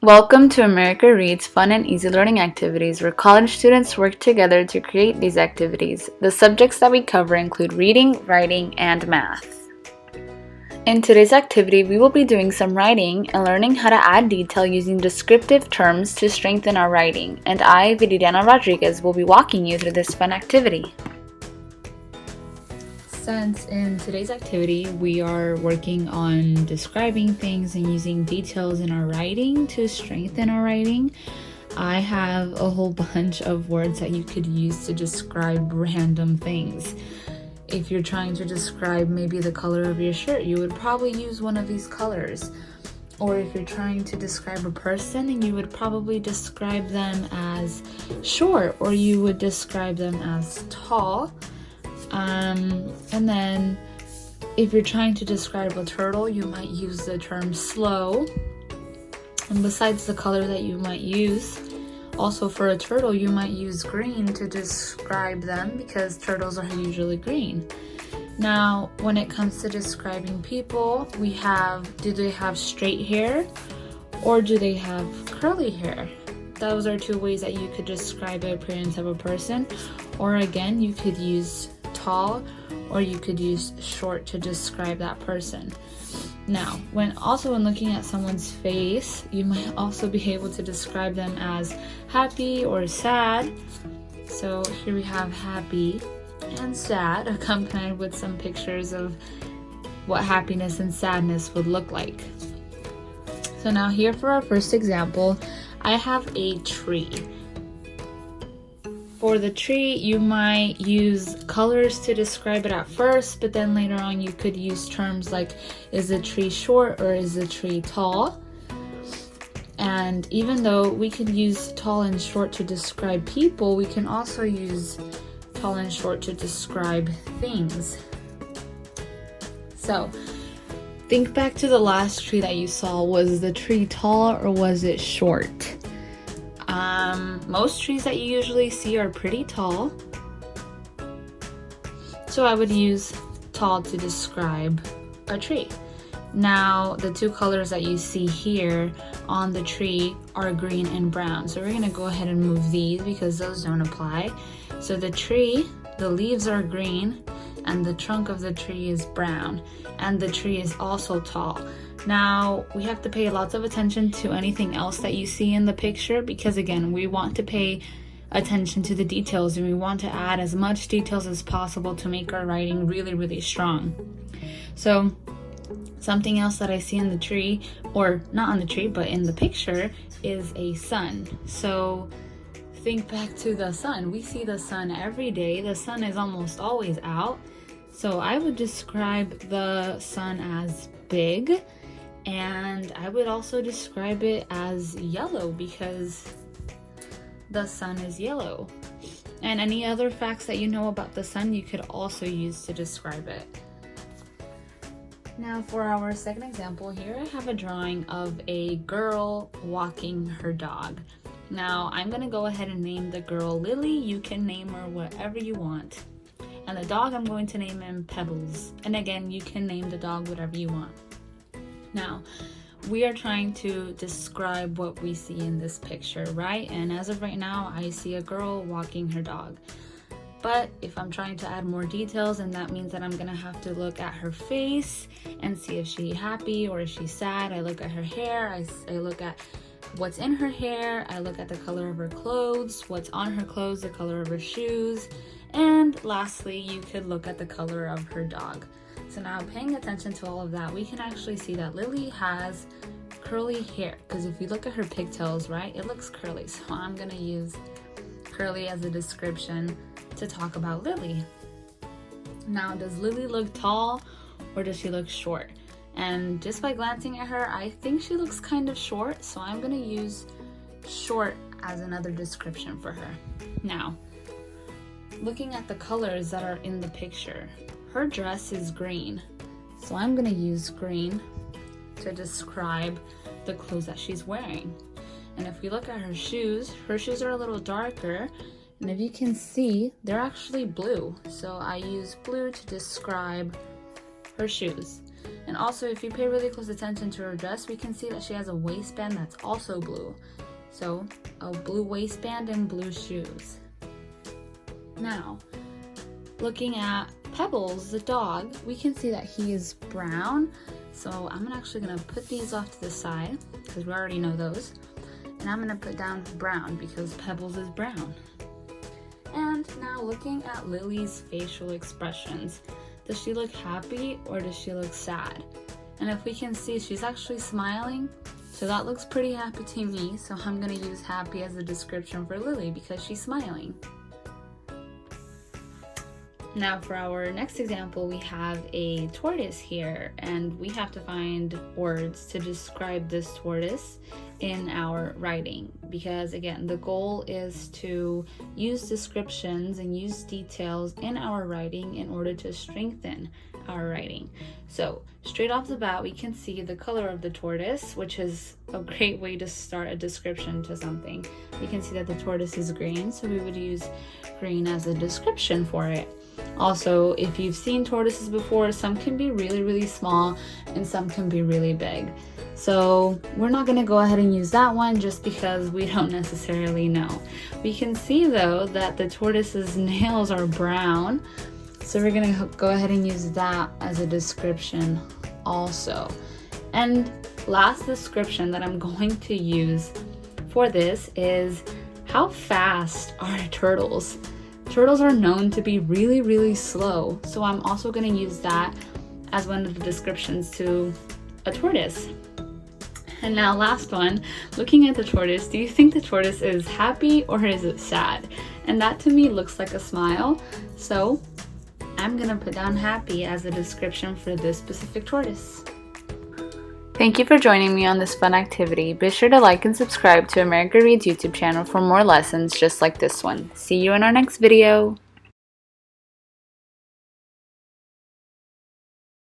Welcome to America Reads Fun and Easy Learning Activities, where college students work together to create these activities. The subjects that we cover include reading, writing, and math. In today's activity, we will be doing some writing and learning how to add detail using descriptive terms to strengthen our writing, and I, Viridiana Rodriguez, will be walking you through this fun activity. Since in today's activity we are working on describing things and using details in our writing to strengthen our writing, I have a whole bunch of words that you could use to describe random things. If you're trying to describe maybe the color of your shirt, you would probably use one of these colors. Or if you're trying to describe a person, you would probably describe them as short, or you would describe them as tall. And then if you're trying to describe a turtle, you might use the term slow. And besides the color that you might use, also for a turtle, you might use green to describe them because turtles are usually green. Now, when it comes to describing people, we have, do they have straight hair or do they have curly hair? Those are two ways that you could describe the appearance of a person. Or again, you could use tall or you could use short to describe that person. Now, when looking at someone's face, you might also be able to describe them as happy or sad. So here we have happy and sad, accompanied with some pictures of what happiness and sadness would look like. So now here for our first example, I have a tree. For the tree, you might use colors to describe it at first, but then later on you could use terms like, is the tree short or is the tree tall? And even though we could use tall and short to describe people, we can also use tall and short to describe things. So, think back to the last tree that you saw. Was the tree tall or was it short? Most trees that you usually see are pretty tall. So I would use tall to describe a tree. Now, the two colors that you see here on the tree are green and brown. So we're gonna go ahead and move these because those don't apply. So the tree, the leaves are green and the trunk of the tree is brown. And the tree is also tall. Now, we have to pay lots of attention to anything else that you see in the picture because again, we want to pay attention to the details and we want to add as much details as possible to make our writing really, really strong. So, something else that I see in the tree, or not on the tree, but in the picture, is a sun. So, think back to the sun. We see the sun every day. The sun is almost always out. So I would describe the sun as big, and I would also describe it as yellow because the sun is yellow. And any other facts that you know about the sun, you could also use to describe it. Now for our second example here, I have a drawing of a girl walking her dog. Now I'm gonna go ahead and name the girl Lily. You can name her whatever you want. And the dog, I'm going to name him Pebbles. And again, you can name the dog whatever you want. Now, we are trying to describe what we see in this picture, right? And as of right now, I see a girl walking her dog. But if I'm trying to add more details, and that means that I'm gonna have to look at her face and see if she's happy or if she's sad. I look at her hair, I look at what's in her hair, I look at the color of her clothes, what's on her clothes, the color of her shoes, and lastly, you could look at the color of her dog. So now paying attention to all of that, we can actually see that Lily has curly hair, because if you look at her pigtails, right, it looks curly. So I'm gonna use curly as a description to talk about Lily. Now, does Lily look tall or does she look short? And just by glancing at her, I think she looks kind of short, so I'm gonna use short as another description for her. Now, looking at the colors that are in the picture, her dress is green, so I'm gonna use green to describe the clothes that she's wearing. And if we look at her shoes are a little darker, and if you can see, they're actually blue. So I use blue to describe her shoes. And also, if you pay really close attention to her dress, we can see that she has a waistband that's also blue. So, a blue waistband and blue shoes. Now, looking at Pebbles, the dog, we can see that he is brown. So I'm actually gonna put these off to the side because we already know those. And I'm gonna put down brown because Pebbles is brown. And now looking at Lily's facial expressions. Does she look happy or does she look sad? And if we can see, she's actually smiling. So that looks pretty happy to me. So I'm gonna use happy as a description for Lily because she's smiling. Now for our next example, we have a tortoise here, and we have to find words to describe this tortoise in our writing, because again, the goal is to use descriptions and use details in our writing in order to strengthen our writing. So straight off the bat, we can see the color of the tortoise, which is a great way to start a description to something. We can see that the tortoise is green, so we would use green as a description for it. Also, if you've seen tortoises before, some can be really, really small and some can be really big. So we're not going to go ahead and use that one just because we don't necessarily know. We can see though that the tortoise's nails are brown. So we're going to go ahead and use that as a description also. And last description that I'm going to use for this is how fast are turtles? Turtles are known to be really, really slow, so I'm also going to use that as one of the descriptions to a tortoise. And now last one, looking at the tortoise, do you think the tortoise is happy or is it sad? And that to me looks like a smile, so I'm going to put down happy as a description for this specific tortoise. Thank you for joining me on this fun activity. Be sure to like and subscribe to America Reads YouTube channel for more lessons just like this one. See you in our next video.